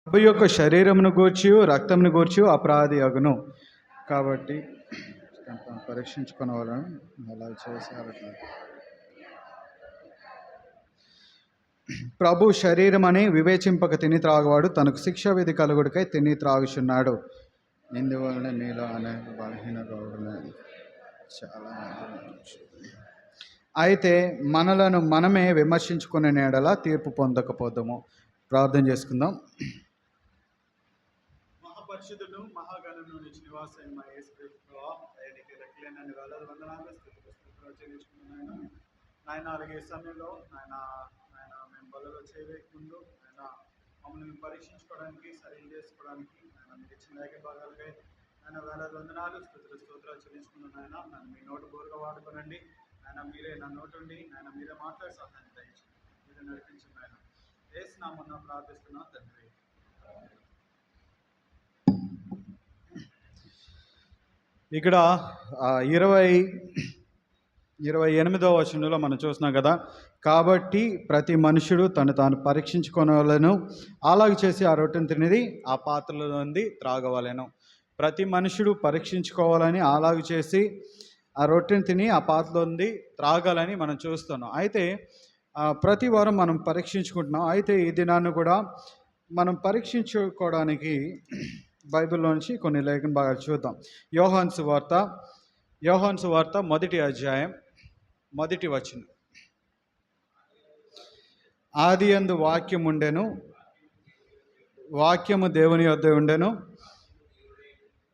ప్రభు యొక్క శరీరమును గూర్చి రక్తమును గూర్చి అపరాధి అగును. కాబట్టి పరీక్షించుకునే వాళ్ళని అలా చేశారు. ప్రభు శరీరం అని వివేచింపక తిని త్రాగువాడు తనకు శిక్ష విధి కలుగుడికై తిని త్రాగుచున్నాడు. ఇందువలన మీలో అనేక బలహీన రోగులు చాలా. అయితే మనలను మనమే విమర్శించుకునే నేడలా తీర్పు పొందకపోదాము. ప్రార్థన చేసుకుందాం. మహాపరిషుద్ధుడు మహాగణను నుంచి నివాసం మా యేసుక్రీస్తుకి లెక్కలేనన్ని వేల వందనాలు స్తుతులు చెల్లించుకున్నాను. నాయన అలాగే సమయంలో నాయన మేము బలలో చేయలేక ముందు ఆయన మమ్మల్ని పరీక్షించుకోవడానికి సరైన చేసుకోవడానికి ఆయన మీకు ఇచ్చిన లేఖ భాగాలకై ఆయన వేల వందనాలు స్తోత్రాలు చెల్లించుకున్నాను. ఆయన నన్ను మీ నోటు బోరుగా వాడుకోనండి. ఆయన మీరే నా నోటుండి ఆయన మీరే మాట్లాడే సహాయాన్ని దయచేయండి. మీరే నడిపించండి. ఆయన యేసు నామమున ప్రార్థిస్తున్నా తండ్రి. ఇక్కడ 28వ వచనంలో మనం చూస్తున్నాం కదా. కాబట్టి ప్రతి మనుషుడు తాను పరీక్షించుకోవాలను, అలాగ చేసి ఆ రొట్టెను తినేది ఆ పాత్రలో ఉంది త్రాగవలెను. ప్రతి మనుషుడు పరీక్షించుకోవాలని అలాగ చేసి ఆ రొట్టెను తిని ఆ పాత్రలో ఉంది త్రాగాలని మనం చూస్తున్నాం. అయితే ప్రతి వారం మనం పరీక్షించుకుంటున్నాం. అయితే ఈ దినాన్ని కూడా మనం పరీక్షించుకోవడానికి బైబిల్లో నుంచి కొన్ని లేఖన భాగాలు చూద్దాం. యోహాను సువార్త 1వ అధ్యాయం 1వ వచనం. ఆదియందు వాక్యం ఉండెను, వాక్యము దేవుని యొద్ద ఉండెను,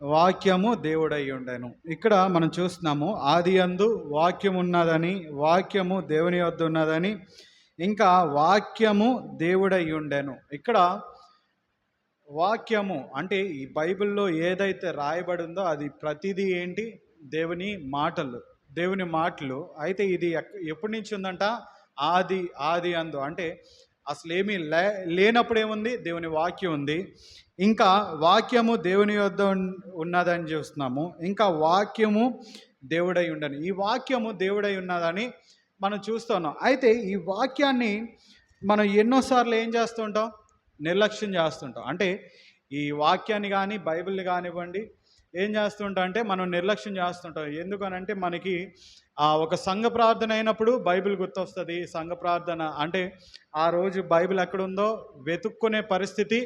వాక్యము దేవుడై ఉండెను. ఇక్కడ మనం చూస్తున్నాము ఆదియందు వాక్యం ఉన్నదని, వాక్యము దేవుని యొద్ద ఉన్నదని, ఇంకా వాక్యము దేవుడై ఉండెను. ఇక్కడ వాక్యము అంటే ఈ బైబిల్లో ఏదైతే రాయబడి ఉందో అది ప్రతిదీ ఏంటి? దేవుని మాటలు. అయితే ఇది ఎప్పటి నుంచి ఉందంట? ఆది అందు అంటే అసలు ఏమీ లేనప్పుడు ఏముంది? దేవుని వాక్యం ఉంది. ఇంకా వాక్యము దేవుని యొద్ద ఉన్నదని చూస్తున్నాము. ఇంకా వాక్యము దేవుడై ఉండని, ఈ వాక్యము దేవుడై ఉన్నదని మనం చూస్తున్నాం. అయితే ఈ వాక్యాన్ని మనం ఎన్నోసార్లు ఏం చేస్తుంటాం? నిర్లక్ష్యం చేస్తుంటాం. అంటే ఈ వాక్యాన్ని కానీ బైబిల్ని కానివ్వండి ఏం చేస్తుంటాం అంటే మనం నిర్లక్ష్యం చేస్తుంటాం. ఎందుకనంటే మనకి ఒక సంఘ ప్రార్థన అయినప్పుడు బైబిల్ గుర్తొస్తుంది. సంఘ ప్రార్థన అంటే ఆ రోజు బైబిల్ ఎక్కడుందో వెతుక్కునే పరిస్థితి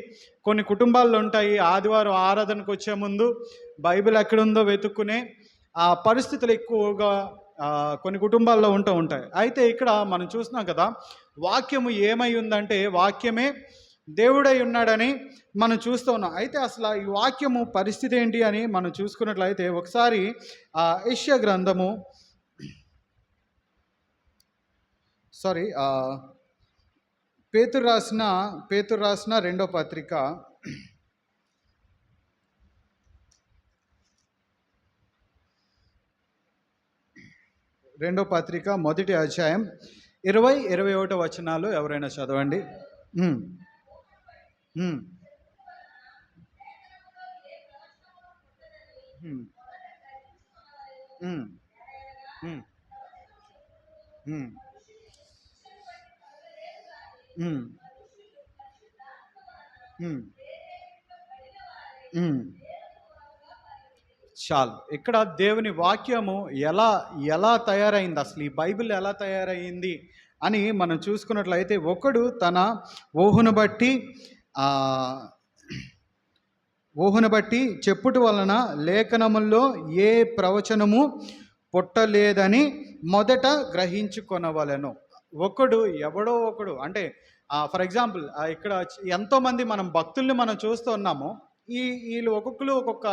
కొన్ని కుటుంబాల్లో ఉంటాయి. ఆదివారం ఆరాధనకు వచ్చే ముందు బైబిల్ ఎక్కడుందో వెతుక్కునే ఆ పరిస్థితులు ఎక్కువగా కొన్ని కుటుంబాల్లో ఉంటాయి. అయితే ఇక్కడ మనం చూస్తున్నాం కదా, వాక్యము ఏమై ఉందంటే వాక్యమే దేవుడై ఉన్నాడని మనం చూస్తూ ఉన్నాం. అయితే అసలు ఈ వాక్యము పరిస్థితి ఏంటి అని మనం చూసుకున్నట్లయితే ఒకసారి యెషయా గ్రంథము పేతురు రాసిన రెండో పత్రిక 1వ అధ్యాయం 20-21 వచనాలు ఎవరైనా చదవండి. చాలు. ఇక్కడ దేవుని వాక్యము ఎలా తయారైంది, అసలు ఈ బైబిల్ ఎలా తయారైంది అని మనం చూసుకున్నట్లయితే ఒకడు తన ఊహను బట్టి చెప్పుట వలన లేఖనముల్లో ఏ ప్రవచనము పుట్టలేదని మొదట గ్రహించుకొనవలెను. ఎవడో ఒకడు అంటే ఫర్ ఎగ్జాంపుల్ ఇక్కడ ఎంతోమంది మనం భక్తుల్ని మనం చూస్తూ ఉన్నాము. వీళ్ళు ఒక్కొక్కరు ఒక్కొక్క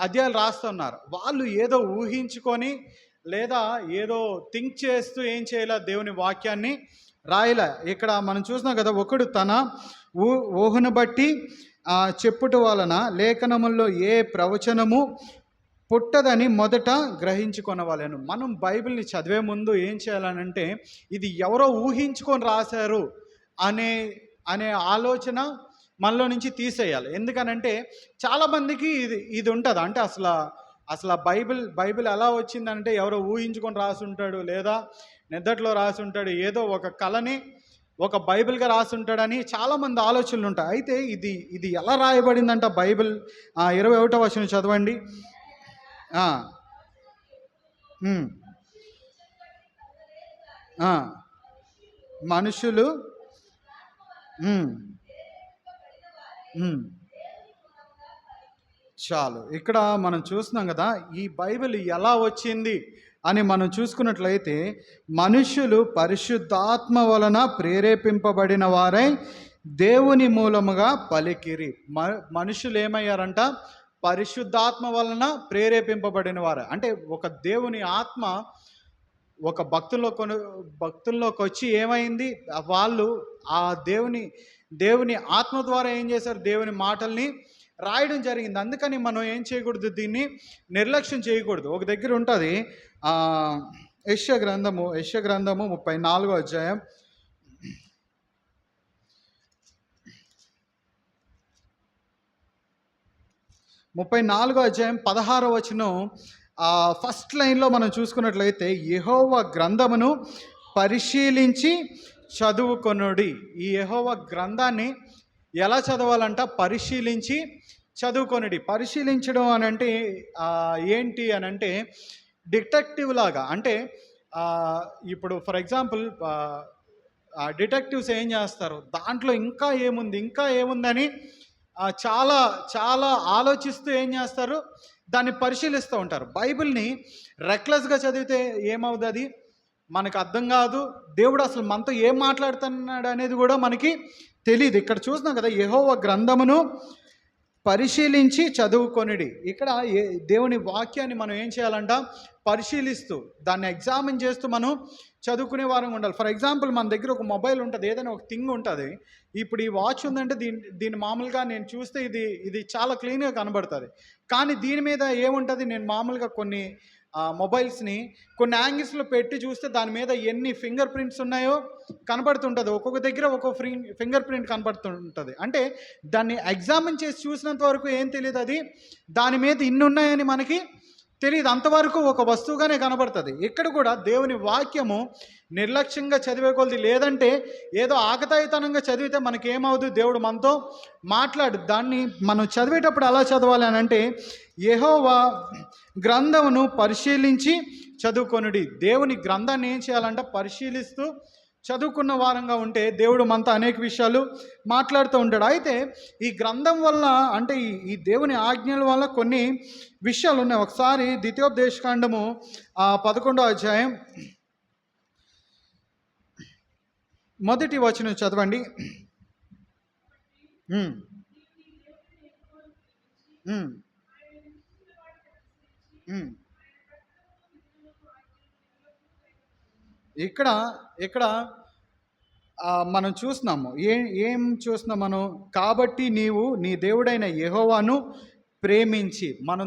అధ్యాయాలు రాస్తున్నారు. వాళ్ళు ఏదో ఊహించుకొని లేదా ఏదో థింక్ చేస్తూ ఏం చేయలే, దేవుని వాక్యాన్ని రాయలే. ఇక్కడ మనం చూస్తున్నాం కదా, ఒకడు తన ఊహను బట్టి చెప్పుట వలన లేఖనముల్లో ఏ ప్రవచనము పుట్టదని మొదట గ్రహించుకొనవలెను. మనం బైబిల్ని చదివే ముందు ఏం చేయాలనంటే ఇది ఎవరో ఊహించుకొని రాశారు అనే ఆలోచన మనలో నుంచి తీసేయాలి. ఎందుకనంటే చాలామందికి ఇది ఉంటుంది. అంటే అసలు బైబిల్ ఎలా వచ్చిందంటే ఎవరో ఊహించుకొని రాసుంటాడు, లేదా నిద్దట్లో రాసుంటాడు, ఏదో ఒక కళని ఒక బైబిల్గా రాసి ఉంటాడని చాలామంది ఆలోచనలు ఉంటాయి. అయితే ఇది ఎలా రాయబడిందంట బైబిల్? 21వ వచనం చదవండి. ఆ, ఉమ్, ఆ, మనుషులు ఉమ్, ఉమ్, చాలు. ఇక్కడ మనం చూస్తున్నాం కదా, ఈ బైబిల్ ఎలా వచ్చింది అని మనం చూసుకున్నట్లయితే, మనుషులు పరిశుద్ధాత్మ వలన ప్రేరేపింపబడిన వారై దేవుని మూలముగా పలికిరి. మనుషులు ఏమయ్యారంట? పరిశుద్ధాత్మ వలన ప్రేరేపింపబడిన వారు. అంటే ఒక దేవుని ఆత్మ ఒక భక్తుల్లోకి వచ్చి ఏమైంది, వాళ్ళు ఆ దేవుని ఆత్మ ద్వారా ఏం చేశారు? దేవుని మాటల్ని రాయడం జరిగింది. అందుకని మనం ఏం చేయకూడదు, దీన్ని నిర్లక్ష్యం చేయకూడదు. ఒక దగ్గర ఉంటుంది యెషయా గ్రంథము 34వ అధ్యాయం 16వ వచనం. ఫస్ట్ లైన్లో మనం చూసుకున్నట్లయితే, యెహోవా గ్రంథమును పరిశీలించి చదువుకొనుడి. ఈ యెహోవా గ్రంథాన్ని ఎలా చదవాలంట? పరిశీలించి చదువుకొనుడి. పరిశీలించడం అని అంటే ఏంటి అని అంటే, డిటెక్టివ్ లాగా. అంటే ఇప్పుడు ఫర్ ఎగ్జాంపుల్ డిటెక్టివ్స్ ఏం చేస్తారు, దాంట్లో ఇంకా ఏముందని చాలా చాలా ఆలోచిస్తూ ఏం చేస్తారు, దాన్ని పరిశీలిస్తూ ఉంటారు. బైబిల్ని రెక్లెస్గా చదివితే ఏమవుతుంది, మనకు అర్థం కాదు. దేవుడు అసలు మనతో ఏం మాట్లాడుతున్నాడు అనేది కూడా మనకి తెలియదు. ఇక్కడ చూస్తున్నాం కదా, యెహోవా గ్రంథమును పరిశీలించి చదువుకొనిడి. ఇక్కడ దేవుని వాక్యాన్ని మనం ఏం చేయాలంట? పరిశీలిస్తూ దాన్ని ఎగ్జామిన్ చేస్తూ మనం చదువుకునే వారం ఉండాలి. ఫర్ ఎగ్జాంపుల్, మన దగ్గర ఒక మొబైల్ ఉంటుంది, ఏదైనా ఒక థింగ్ ఉంటుంది. ఇప్పుడు ఈ వాచ్ ఉందంటే దీన్ని మామూలుగా నేను చూస్తే ఇది చాలా క్లీన్గా కనబడుతుంది. కానీ దీని మీద ఏముంటుంది, నేను మామూలుగా కొన్ని మొబైల్స్ని కొన్ని యాంగిల్స్లో పెట్టి చూస్తే దాని మీద ఎన్ని ఫింగర్ ప్రింట్స్ ఉన్నాయో కనబడుతుంటుంది. ఒక్కొక్క దగ్గర ఒక్కొక్క ఫింగర్ ప్రింట్ కనబడుతుంటుంది. అంటే దాన్ని ఎగ్జామిన్ చేసి చూసినంత వరకు ఏం తెలియదు, అది దాని మీద ఇన్ని ఉన్నాయని మనకి తెలియదు. అంతవరకు ఒక వస్తువుగానే కనబడుతుంది. ఇక్కడ కూడా దేవుని వాక్యము నిర్లక్ష్యంగా చదివే కొలది, లేదంటే ఏదో ఆకతాయితనంగా చదివితే మనకేమవుతుంది, దేవుడు మనతో మాట్లాడు. దాన్ని మనం చదివేటప్పుడు ఎలా చదవాలి అని అంటే, యెహోవా గ్రంథమును పరిశీలించి చదువుకొనుడి. దేవుని గ్రంథాన్ని ఏం చేయాలంటే పరిశీలిస్తూ చదువుకున్న వారంగా ఉంటే దేవుడు మనతో అనేక విషయాలు మాట్లాడుతూ ఉంటాడు. అయితే ఈ గ్రంథం వల్ల, అంటే ఈ దేవుని ఆజ్ఞల వల్ల కొన్ని విషయాలు ఉన్నాయి. ఒకసారి ద్వితీయోపదేశకాండము 11వ అధ్యాయం 1వ వచనం చదవండి. ఇక్కడ మనం చూస్తున్నాము, ఏం చూస్తున్నాం మనం? కాబట్టి నీవు నీ దేవుడైన యెహోవాను ప్రేమించి, మన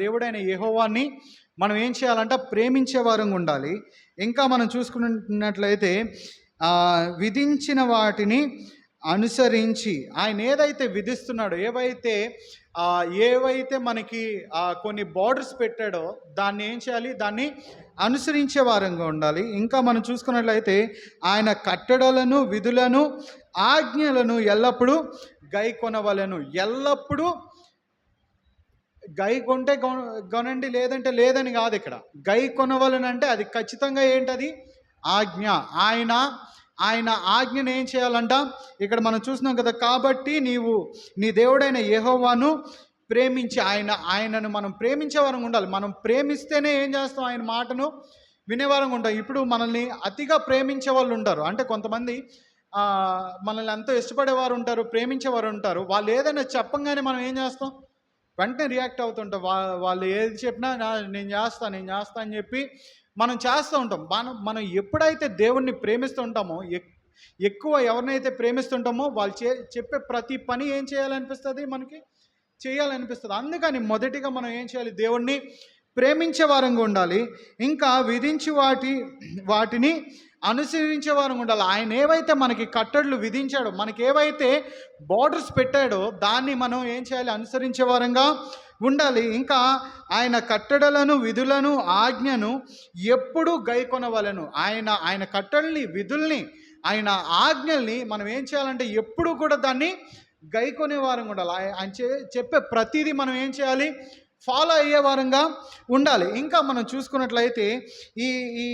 దేవుడైన యెహోవాని మనం ఏం చేయాలంటే ప్రేమించే వారంగా ఉండాలి. ఇంకా మనం చూసుకున్నట్లయితే విధించిన వాటిని అనుసరించి, ఆయన ఏదైతే విధిస్తున్నాడో, ఏవైతే మనకి కొన్ని బార్డర్స్ పెట్టాడో దాన్ని ఏం చేయాలి, దాన్ని అనుసరించే వారంగా ఉండాలి. ఇంకా మనం చూసుకున్నట్లయితే ఆయన కట్టడలను, విధులను, ఆజ్ఞలను ఎల్లప్పుడూ గైకొనవలెను. ఎల్లప్పుడూ గై కొంటే కొనండి, లేదంటే లేదని కాదు. ఇక్కడ గై కొనవలనంటే అది ఖచ్చితంగా ఏంటది? ఆజ్ఞ. ఆయన ఆజ్ఞను ఏం చేయాలంట? ఇక్కడ మనం చూస్తున్నాం కదా, కాబట్టి నీవు నీ దేవుడైన యెహోవాను ప్రేమించి, ఆయనను మనం ప్రేమించే వారంగా ఉండాలి. మనం ప్రేమిస్తేనే ఏం చేస్తాం? ఆయన మాటను వినేవారంగా ఉంటాం. ఇప్పుడు మనల్ని అతిగా ప్రేమించే వాళ్ళు ఉంటారు. అంటే కొంతమంది మనల్ని ఎంతో ఇష్టపడేవారు ఉంటారు, ప్రేమించేవారు ఉంటారు. వాళ్ళు ఏదైనా చెప్పంగానే మనం ఏం చేస్తాం? వెంటనే రియాక్ట్ అవుతుంటాం. వాళ్ళు ఏది చెప్పినా నేను చేస్తా అని చెప్పి మనం చేస్తూ ఉంటాం. మనం ఎప్పుడైతే దేవుణ్ణి ప్రేమిస్తూ ఉంటామో, ఎక్కువ ఎవరినైతే ప్రేమిస్తుంటామో వాళ్ళు చెప్పే ప్రతి పని ఏం చేయాలనిపిస్తుంది? మనకి చేయాలనిపిస్తుంది. అందుకని మొదటిగా మనం ఏం చేయాలి? దేవుణ్ణి ప్రేమించే వారంగా ఉండాలి. ఇంకా విధించి వాటిని అనుసరించే వారంగా ఉండాలి. ఆయన ఏవైతే మనకి కట్టడలు విధించాడో, మనకి ఏవైతే బార్డర్స్ పెట్టాడో దాన్ని మనం ఏం చేయాలి? అనుసరించే వారంగా ఉండాలి. ఇంకా ఆయన కట్టడలను, విధులను, ఆజ్ఞను ఎప్పుడూ గైకొనవలెను. ఆయన కట్టడల్ని, విధుల్ని, ఆయన ఆజ్ఞల్ని మనం ఏం చేయాలంటే ఎప్పుడు కూడా దాన్ని గైకొనే వారం ఉండాలి. ఆయన చెప్పే ప్రతిదీ మనం ఏం చేయాలి, ఫాలో అయ్యే వారంగా ఉండాలి. ఇంకా మనం చూసుకున్నట్లయితే ఈ ఈ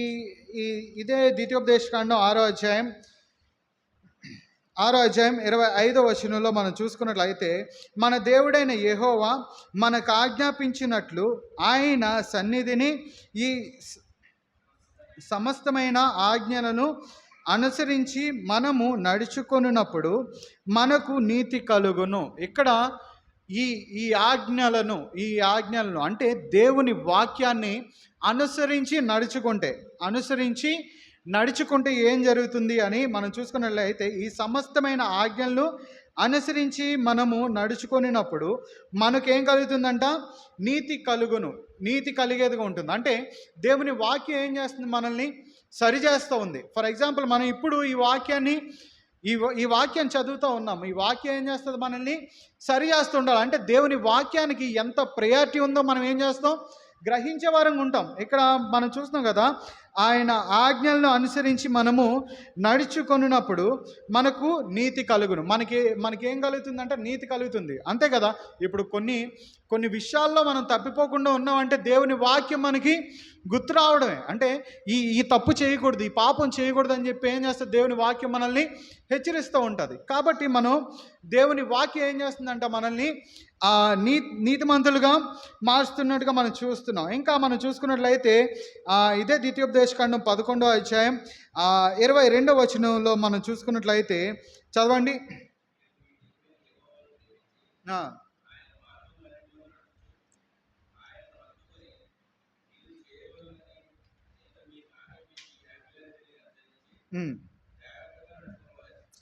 ఈ ఇదే ద్వితీయోపదేశకాండం 6వ అధ్యాయం 25వ వచనంలో మనం చూసుకున్నట్లయితే, మన దేవుడైన యెహోవా మనకు ఆజ్ఞాపించినట్లు ఆయన సన్నిధిని ఈ సమస్తమైన ఆజ్ఞలను అనుసరించి మనము నడుచుకొనున్నప్పుడు మనకు నీతి కలుగును. ఇక్కడ ఈ ఈ ఆజ్ఞలను అంటే దేవుని వాక్యాన్ని అనుసరించి నడుచుకుంటే ఏం జరుగుతుంది అని మనం చూసుకున్నట్లయితే, ఈ సమస్తమైన ఆజ్ఞలను అనుసరించి మనము నడుచుకొనినప్పుడు మనకేం కలుగుతుందంట, నీతి కలిగేదిగా ఉంటుంది. అంటే దేవుని వాక్యం ఏం చేస్తుంది, మనల్ని సరిచేస్తూ ఉంది. ఫర్ ఎగ్జాంపుల్, మనం ఇప్పుడు ఈ వాక్యాన్ని చదువుతూ ఉన్నాం. ఈ వాక్యం ఏం చేస్తుంది, మనల్ని సరి చేస్తూ ఉండాలి. అంటే దేవుని వాక్యానికి ఎంత ప్రయారిటీ ఉందో మనం ఏం చేస్తాం, గ్రహించే వారంగా ఉంటాం. ఇక్కడ మనం చూస్తున్నాం కదా, ఆయన ఆజ్ఞలను అనుసరించి మనము నడుచుకొనున్నప్పుడు మనకు నీతి కలుగును. మనకేం కలుగుతుందంటే నీతి కలుగుతుంది, అంతే కదా. ఇప్పుడు కొన్ని విషయాల్లో మనం తప్పిపోకుండా ఉన్నామంటే దేవుని వాక్యం మనకి గుర్తు రావడమే. అంటే ఈ తప్పు చేయకూడదు, ఈ పాపం చేయకూడదు అని చెప్పి ఏం చేస్తుంది, దేవుని వాక్యం మనల్ని హెచ్చరిస్తూ ఉంటుంది. కాబట్టి మనం దేవుని వాక్యం ఏం చేస్తుందంట, మనల్ని నీతిమంతులుగా మారుస్తున్నట్టుగా మనం చూస్తున్నాం. ఇంకా మనం చూసుకున్నట్లయితే ఇదే ద్వితీయోపదేశకాండం 11వ అధ్యాయం 22వ వచనంలో మనం చూసుకున్నట్లయితే, చదవండి.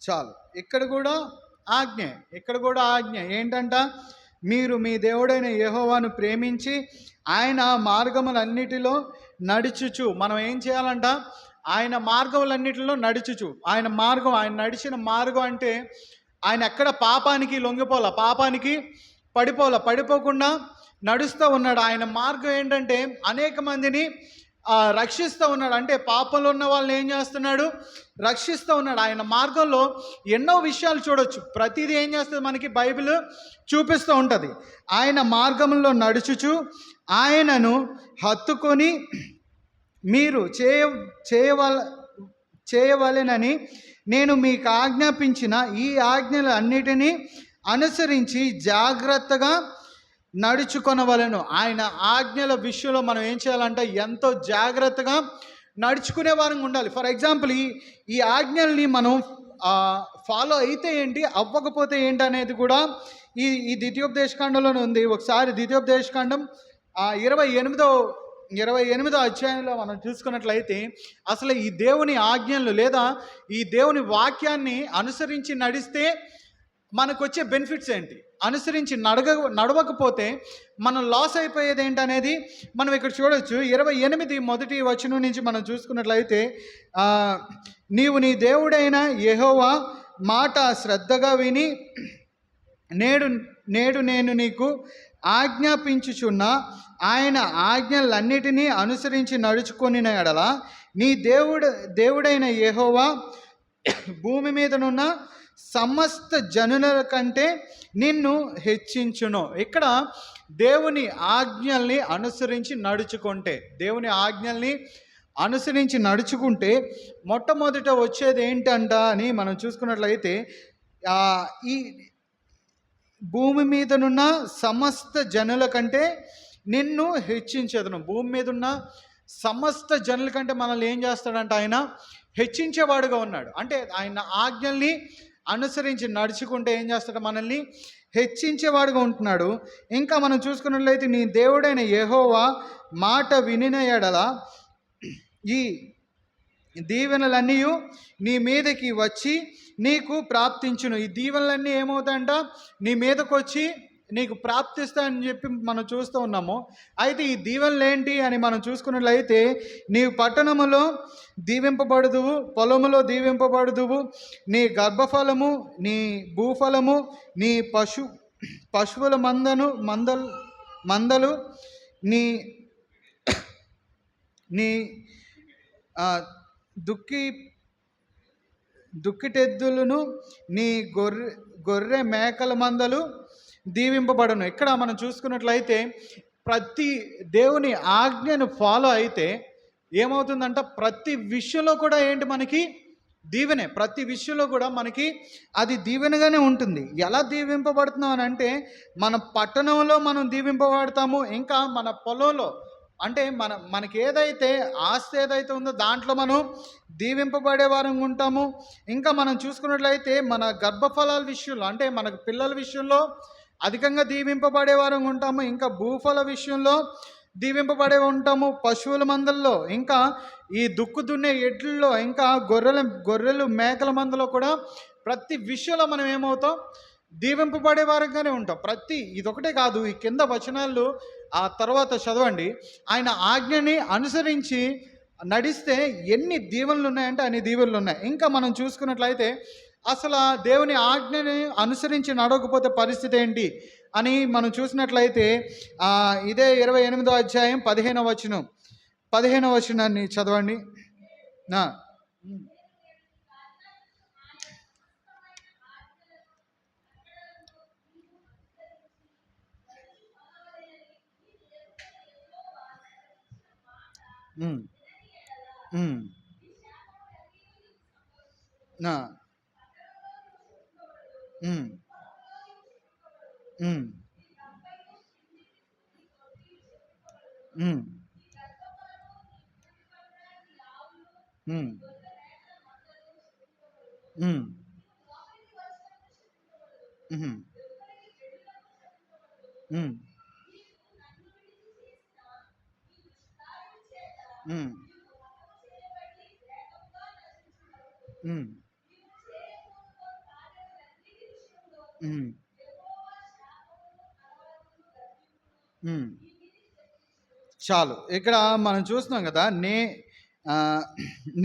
చాలు, ఇక్కడ కూడా ఆజ్ఞ ఏంటంట, మీరు మీ దేవుడైన యెహోవాను ప్రేమించి ఆయన మార్గములన్నిటిలో నడుచుచు. మనం ఏం చేయాలంట, ఆయన మార్గములన్నిటిలో నడుచుచు. ఆయన నడిచిన మార్గం అంటే ఆయన ఎక్కడ పాపానికి లొంగిపోలా, పాపానికి పడిపోకుండా నడుస్తూ ఉన్నాడు. ఆయన మార్గం ఏంటంటే అనేక మందిని రక్షిస్తూ ఉన్నాడు. అంటే పాపంలో ఉన్న వాళ్ళని ఏం చేస్తున్నాడు, రక్షిస్తూ ఉన్నాడు. ఆయన మార్గంలో ఎన్నో విషయాలు చూడొచ్చు. ప్రతిదీ ఏం చేస్తుంది, మనకి బైబిల్ చూపిస్తూ ఉంటుంది. ఆయన మార్గంలో నడుచుచు ఆయనను హత్తుకొని మీరు చేయవలెనని నేను మీకు ఆజ్ఞాపించిన ఈ ఆజ్ఞలు అన్నిటినీ అనుసరించి జాగ్రత్తగా నడుచుకొనవలెను. ఆయన ఆజ్ఞల విషయంలో మనం ఏం చేయాలంటే ఎంతో జాగ్రత్తగా నడుచుకునే వారంగా ఉండాలి. ఫర్ ఎగ్జాంపుల్, ఈ ఆజ్ఞల్ని మనం ఫాలో అయితే ఏంటి, అవ్వకపోతే ఏంటి అనేది కూడా ఈ ద్వితీయోపదేశకాండంలోనే ఉంది. ఒకసారి ద్వితీయోపదేశకాండం 28వ అధ్యాయంలో మనం చూసుకున్నట్లయితే, అసలు ఈ దేవుని ఆజ్ఞలు లేదా ఈ దేవుని వాక్యాన్ని అనుసరించి నడిస్తే మనకు వచ్చే బెనిఫిట్స్ ఏంటి, అనుసరించి నడవకపోతే మనం లాస్ అయిపోయేది ఏంటనేది మనం ఇక్కడ చూడవచ్చు. 28 మొదటి వచనం నుంచి మనం చూసుకున్నట్లయితే, నీవు నీ దేవుడైన యెహోవా మాట శ్రద్ధగా విని నేడు నేను నీకు ఆజ్ఞాపించుచున్న ఆయన ఆజ్ఞలన్నిటినీ అనుసరించి నడుచుకొనిన ఎడల నీ దేవుడైన యెహోవా భూమి మీదనున్న సమస్త జనుల కంటే నిన్ను హెచ్చించును. ఇక్కడ దేవుని ఆజ్ఞల్ని అనుసరించి నడుచుకుంటే మొట్టమొదట వచ్చేది ఏంటంట అని మనం చూసుకున్నట్లయితే, ఈ భూమి మీదనున్న సమస్త జనుల కంటే నిన్ను హెచ్చించేదను. భూమి మీద ఉన్న సమస్త జనుల కంటే మనల్ని ఏం చేస్తాడంట, ఆయన హెచ్చించేవాడుగా ఉన్నాడు. అంటే ఆయన ఆజ్ఞల్ని అనుసరించి నడుచుకుంటే ఏం చేస్తాడు, మనల్ని హెచ్చించేవాడుగా ఉంటున్నాడు. ఇంకా మనం చూసుకున్నట్లయితే, నీ దేవుడైన యెహోవా మాట వినిన ఎడల ఈ దీవెనలన్నీ నీ మీదకి వచ్చి నీకు ప్రాప్తించును. ఈ దీవెనలన్నీ ఏమవుతాయంట, నీ మీదకి వచ్చి నీకు ప్రాప్తిస్తాయని చెప్పి మనం చూస్తూ ఉన్నాము. అయితే ఈ దీవెనలు ఏంటి అని మనం చూసుకున్నట్లయితే, నీవు పట్టణములో దీవింపబడుదువు, పొలములో దీవింపబడుదువు, నీ గర్భఫలము, నీ భూఫలము, నీ పశువుల మందలు, నీ దుక్కిటెద్దులను నీ గొర్రె గొర్రె మేకల మందలు దీవింపబడును. ఇక్కడ మనం చూసుకున్నట్లయితే ప్రతి దేవుని ఆజ్ఞను ఫాలో అయితే ఏమవుతుందంట, ప్రతి విషయంలో కూడా ఏంటి మనకి దీవెనే. ప్రతి విషయంలో కూడా మనకి అది దీవెనగానే ఉంటుంది. ఎలా దీవింపబడుతున్నాం అని అంటే, మన పట్టణంలో మనం దీవింపబడతాము, ఇంకా మన పొలంలో అంటే మనకి ఏదైతే ఆస్తి ఏదైతే ఉందో దాంట్లో మనం దీవింపబడే వారం ఉంటాము. ఇంకా మనం చూసుకున్నట్లయితే మన గర్భఫలాల విషయంలో అంటే మనకు పిల్లల విషయంలో అధికంగా దీవింపబడే వారం ఉంటాము. ఇంకా భూఫల విషయంలో దీవింపబడే ఉంటాము. పశువుల మందల్లో, ఇంకా ఈ దుక్కు దున్నే ఎడ్లలో, ఇంకా గొర్రెలు మేకల మందలో కూడా ప్రతి విషయంలో మనం ఏమవుతాం, దీవింపబడే వారంగానే ఉంటాం. ఇదొకటే కాదు, ఈ కింద వచనాలు ఆ తర్వాత చదవండి. ఆయన ఆజ్ఞని అనుసరించి నడిస్తే ఎన్ని దీవెనలు ఉన్నాయంటే అన్ని దీవెనలు ఉన్నాయి. ఇంకా మనం చూసుకున్నట్లయితే అసలు ఆ దేవుని ఆజ్ఞని అనుసరించి నడవకపోతే పరిస్థితి ఏంటి అని మనం చూసినట్లయితే ఇదే 28వ అధ్యాయం 15వ వచనాన్ని చదవండి. చాలు. ఇక్కడ మనం చూస్తున్నాం కదా,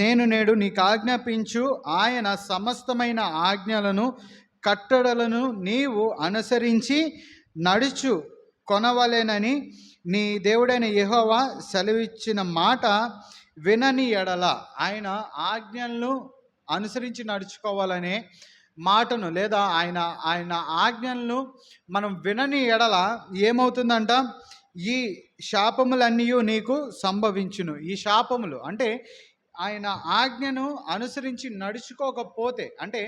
నేను నేడు నీకు ఆజ్ఞాపించు ఆయన సమస్తమైన ఆజ్ఞలను కట్టడలను నీవు అనుసరించి నడుచు కొనవలెనని నీ దేవుడైన యెహోవా సెలవిచ్చిన మాట వినని ఎడల. ఆయన ఆజ్ఞలను అనుసరించి నడుచుకోవాలనే మాటను లేదా ఆయన ఆజ్ఞలను మనం వినని ఎడల ఏమవుతుందంట, ఈ శాపములన్నీ నీకు సంభవించును. ఈ శాపములు అంటే ఆయన ఆజ్ఞను అనుసరించి నడుచుకోకపోతే, అంటే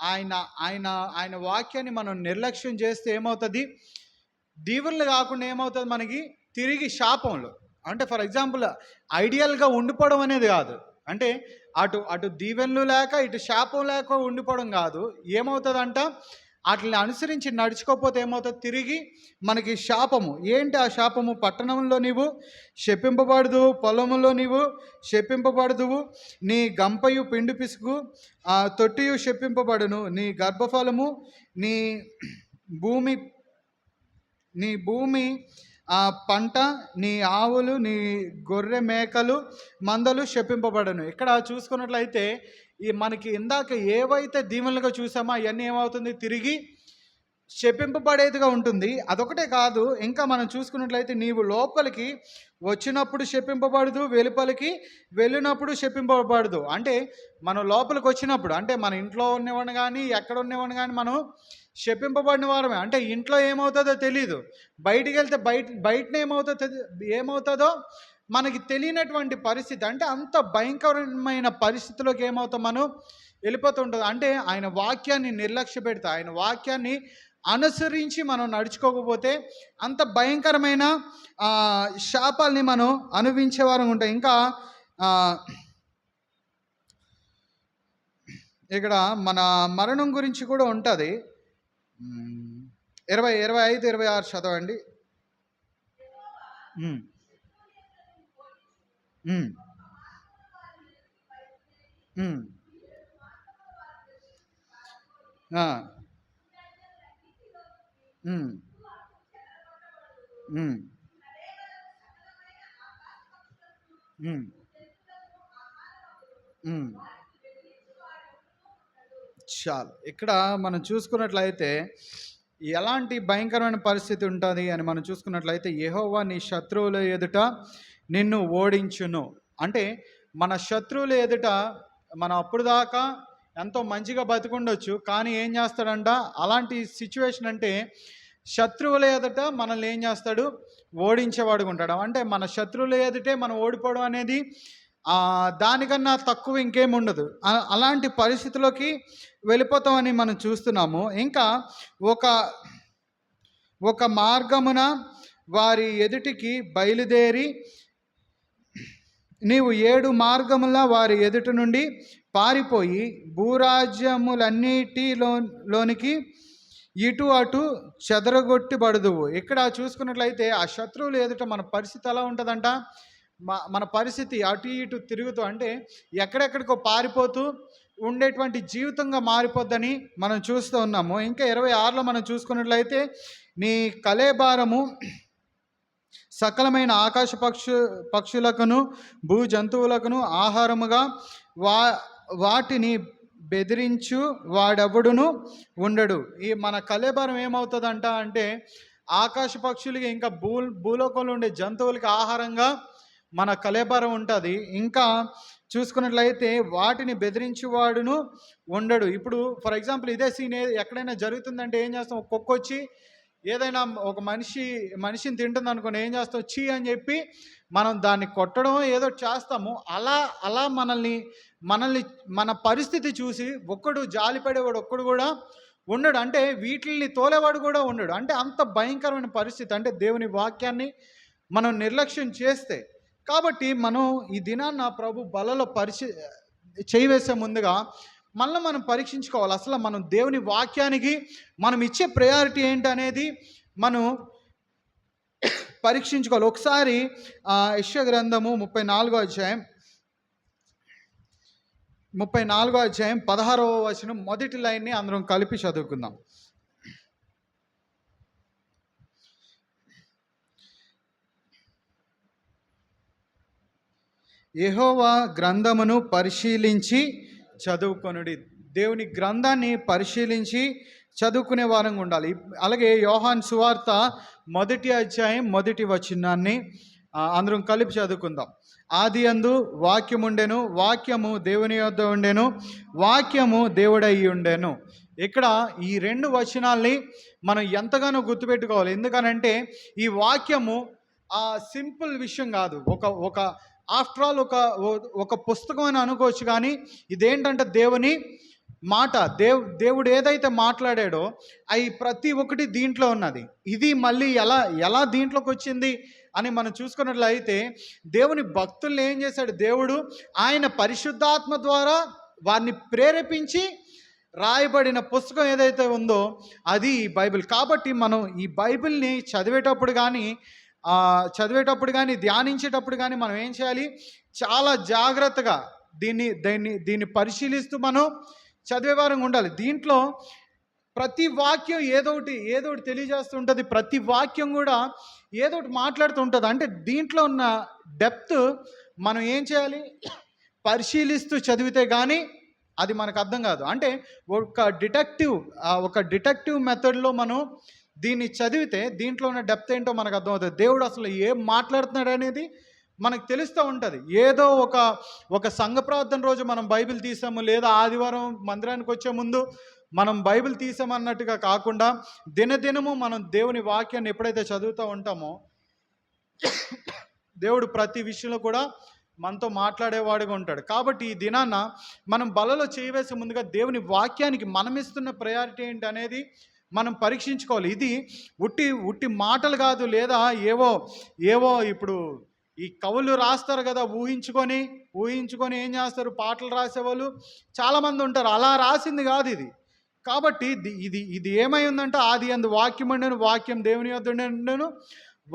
ఆయన వాక్యాన్ని మనం నిర్లక్ష్యం చేస్తే ఏమవుతుంది, దీవెనలు కాకుండా ఏమవుతుంది మనకి తిరిగి శాపములు. అంటే ఫర్ ఎగ్జాంపుల్ ఐడియల్గా ఉండిపోవడం అనేది కాదు, అంటే అటు దీవెనలు లేక ఇటు శాపం లేక ఉండిపోవడం కాదు. ఏమవుతుందంట, వాటిని అనుసరించి నడుచుకోకపోతే ఏమవుతుంది, తిరిగి మనకి శాపము. ఏంటి ఆ శాపము? పట్టణంలో నీవు శపింపబడదు, పొలంలో నీవు శపింపబడదువు, నీ గంపయు పిండి పిసుకు తొట్టియు శపింపబడును, నీ గర్భఫలము నీ భూమి పంట, నీ ఆవులు, నీ గొర్రె మేకలు మందలు శపింపబడను. ఇక్కడ చూసుకున్నట్లయితే మనకి ఇందాక ఏవైతే దీవెనలుగా చూసామో అవన్నీ ఏమవుతుంది, తిరిగి శపింపబడేదిగా ఉంటుంది. అదొకటే కాదు, ఇంకా మనం చూసుకున్నట్లయితే నీవు లోపలికి వచ్చినప్పుడు శపింపబడదు, వెలుపలికి వెళ్ళినప్పుడు శపింపబడదు. అంటే మనం లోపలికి వచ్చినప్పుడు అంటే మన ఇంట్లో ఉన్నవాడిని కానీ ఎక్కడ ఉన్నవాడిని కానీ మనం శపింపబడిన వారమే. అంటే ఇంట్లో ఏమవుతుందో తెలీదు, బయటికి వెళ్తే బయటనే ఏమవుతుందో మనకి తెలియనటువంటి పరిస్థితి. అంటే అంత భయంకరమైన పరిస్థితిలోకి ఏమవుతాం మనం వెళ్ళిపోతుంటుంది. అంటే ఆయన వాక్యాన్ని నిర్లక్ష్య పెడితే, ఆయన వాక్యాన్ని అనుసరించి మనం నడుచుకోకపోతే అంత భయంకరమైన శాపాల్ని మనం అనుభవించే వారం ఉంటాం. ఇంకా ఇక్కడ మన మరణం గురించి కూడా ఉంటుంది. 25, 26 చదవండి. చాలు. ఇక్కడ మనం చూసుకున్నట్లయితే ఎలాంటి భయంకరమైన పరిస్థితి ఉంటుంది అని మనం చూసుకున్నట్లయితే, యెహోవా నీ శత్రువుల ఎదుట నిన్ను ఓడించును. అంటే మన శత్రువుల ఎదుట మనం అప్పుడు దాకా ఎంతో మంచిగా బతికుండొచ్చు, కానీ ఏం చేస్తాడంట అలాంటి సిచ్యువేషన్ అంటే శత్రువుల ఎదుట మనల్ని ఏం చేస్తాడు, ఓడించేవాడుగా ఉంటాడు. అంటే మన శత్రువుల ఎదుటే మనం ఓడిపోవడం అనేది దానికన్నా తక్కువ ఇంకేం ఉండదు. అలాంటి పరిస్థితిలోకి వెళ్ళిపోతామని మనం చూస్తున్నాము. ఇంకా ఒక ఒక మార్గమున వారి ఎదుటికి బయలుదేరి నీవు 7 మార్గముల వారి ఎదుటి నుండి పారిపోయి భూరాజ్యములన్నిటిలోనికి ఇటు అటు చెదరగొట్టబడదువు. ఇక్కడ చూసుకున్నట్లయితే ఆ శత్రువులు ఎదుట మన పరిస్థితి ఎలా ఉంటుందంట, మన పరిస్థితి అటు ఇటు తిరుగుతూ, అంటే ఎక్కడెక్కడికో పారిపోతూ ఉండేటువంటి జీవితంగా మారిపోద్దని మనం చూస్తూ ఉన్నాము. ఇంకా 26లో మనం చూసుకున్నట్లయితే నీ కళేబారము సకలమైన ఆకాశ పక్షులకును భూ జంతువులకును ఆహారముగా వాటిని బెదిరించు వాడెవడును ఉండడు. ఈ మన కళేబరం ఏమవుతుందంట అంటే ఆకాశ పక్షులకి ఇంకా భూలోకంలో ఉండే జంతువులకి ఆహారంగా మన కళేబరం ఉంటుంది. ఇంకా చూసుకున్నట్లయితే వాటిని బెదిరించేవాడును ఉండడు. ఇప్పుడు ఫర్ ఎగ్జాంపుల్ ఇదే సీన్ ఎక్కడైనా జరుగుతుందంటే ఏం చేస్తాం, కుక్క వచ్చి ఏదైనా ఒక మనిషిని తింటుంది అనుకోండి, ఏం చేస్తాం, చీ అని చెప్పి మనం దాన్ని కొట్టడం ఏదో చేస్తాము. అలా మనల్ని మన పరిస్థితి చూసి ఒక్కడు జాలిపడేవాడు ఒక్కడు కూడా ఉండడు. అంటే వీటిని తోలేవాడు కూడా ఉండడు. అంటే అంత భయంకరమైన పరిస్థితి, అంటే దేవుని వాక్యాన్ని మనం నిర్లక్ష్యం చేస్తే. కాబట్టి మనం ఈ దినాన్న ప్రభు బలలో చేయవేసే ముందుగా మనం పరీక్షించుకోవాలి. అసలు మనం దేవుని వాక్యానికి మనం ఇచ్చే ప్రయారిటీ ఏంటి అనేది మనం పరీక్షించుకోవాలి. ఒకసారి యెషయా గ్రంథము 34వ అధ్యాయం 16వ వచనం మొదటి లైన్ని అందరం కలిపి చదువుకుందాం. యెహోవా గ్రంథమును పరిశీలించి చదువుకొనుడి. దేవుని గ్రంథాన్ని పరిశీలించి చదువుకునే వారంగా ఉండాలి. అలాగే యోహాను సువార్త 1వ అధ్యాయం 1వ వచనాన్ని అందరం కలిపి చదువుకుందాం. ఆది యందు వాక్యము ఉండెను, వాక్యము దేవుని యొద్ద ఉండెను, వాక్యము దేవుడై ఉండెను. ఇక్కడ ఈ 2 వచనాల్ని మనం ఎంతగానో గుర్తుపెట్టుకోవాలి. ఎందుకనంటే ఈ వాక్యము సింపుల్ విషయం కాదు. ఒక ఆఫ్టర్ ఆల్ ఒక పుస్తకం అని అనుకోవచ్చు, కానీ ఇదేంటంటే దేవుని మాట. దేవుడు ఏదైతే మాట్లాడాడో అవి ప్రతి ఒక్కటి దీంట్లో ఉన్నది. ఇది మళ్ళీ ఎలా దీంట్లోకి వచ్చింది అని మనం చూసుకున్నట్లయితే దేవుని భక్తుల్ని ఏం చేశాడు దేవుడు, ఆయన పరిశుద్ధాత్మ ద్వారా వారిని ప్రేరేపించి రాయబడిన పుస్తకం ఏదైతే ఉందో అది బైబిల్. కాబట్టి మనం ఈ బైబిల్ని చదివేటప్పుడు కానీ ధ్యానించేటప్పుడు కానీ మనం ఏం చేయాలి, చాలా జాగ్రత్తగా దీన్ని పరిశీలిస్తూ మనం చదివేవారంగా ఉండాలి. దీంట్లో ప్రతి వాక్యం ఏదో ఒకటి తెలియజేస్తుంటుంది. ప్రతి వాక్యం కూడా ఏదో ఒకటి మాట్లాడుతూ ఉంటుంది. అంటే దీంట్లో ఉన్న డెప్త్ మనం ఏం చేయాలి, పరిశీలిస్తూ చదివితే కానీ అది మనకు అర్థం కాదు. అంటే ఒక డిటెక్టివ్ మెథడ్లో మనం దీన్ని చదివితే దీంట్లో ఉన్న డెప్త్ ఏంటో మనకు అర్థమవుతుంది. దేవుడు అసలు ఏం మాట్లాడుతున్నాడు అనేది మనకు తెలుస్తూ ఉంటుంది. ఏదో ఒక సంఘ ప్రార్థన రోజు మనం బైబిల్ తీసాము, లేదా ఆదివారం మందిరానికి వచ్చే ముందు మనం బైబిల్ తీసామన్నట్టుగా కాకుండా దినదినము మనం దేవుని వాక్యాన్ని ఎప్పుడైతే చదువుతూ ఉంటామో దేవుడు ప్రతి విషయంలో కూడా మనతో మాట్లాడేవాడుగా ఉంటాడు. కాబట్టి ఈ దినాన్న మనం బలలో చేయవేసే ముందుగా దేవుని వాక్యానికి మనం ఇస్తున్న ప్రయారిటీ ఏంటి అనేది మనం పరీక్షించుకోవాలి. ఇది ఉట్టి మాటలు కాదు, లేదా ఏవో ఇప్పుడు ఈ కవులు రాస్తారు కదా, ఊహించుకొని ఏం చేస్తారు, పాటలు రాసేవాళ్ళు చాలామంది ఉంటారు. అలా రాసింది కాదు ఇది. కాబట్టి ఇది ఏమై ఉందంటే ఆది యందు వాక్యం ఉండెను, వాక్యం దేవుని యొద్ద ఉండెను,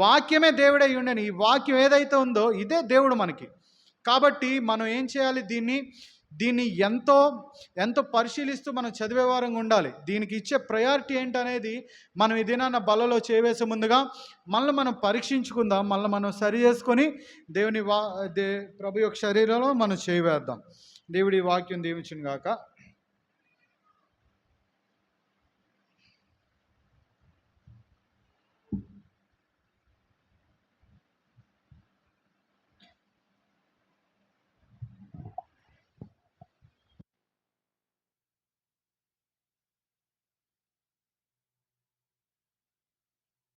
వాక్యమే దేవుడై ఉండెను. ఈ వాక్యం ఏదైతే ఉందో ఇదే దేవుడు మనకి. కాబట్టి మనం ఏం చేయాలి, దీన్ని ఎంతో పరిశీలిస్తూ మనం చదివే వారంగా ఉండాలి. దీనికి ఇచ్చే ప్రయారిటీ ఏంటనేది మనం ఈ దినాన్న బలలో చేయవేసే ముందుగా మనం పరీక్షించుకుందాం. మనం సరి చేసుకొని ప్రభు యొక్క శరీరంలో మనం చేయవేద్దాం. దేవుడి వాక్యం దీవించును గాక.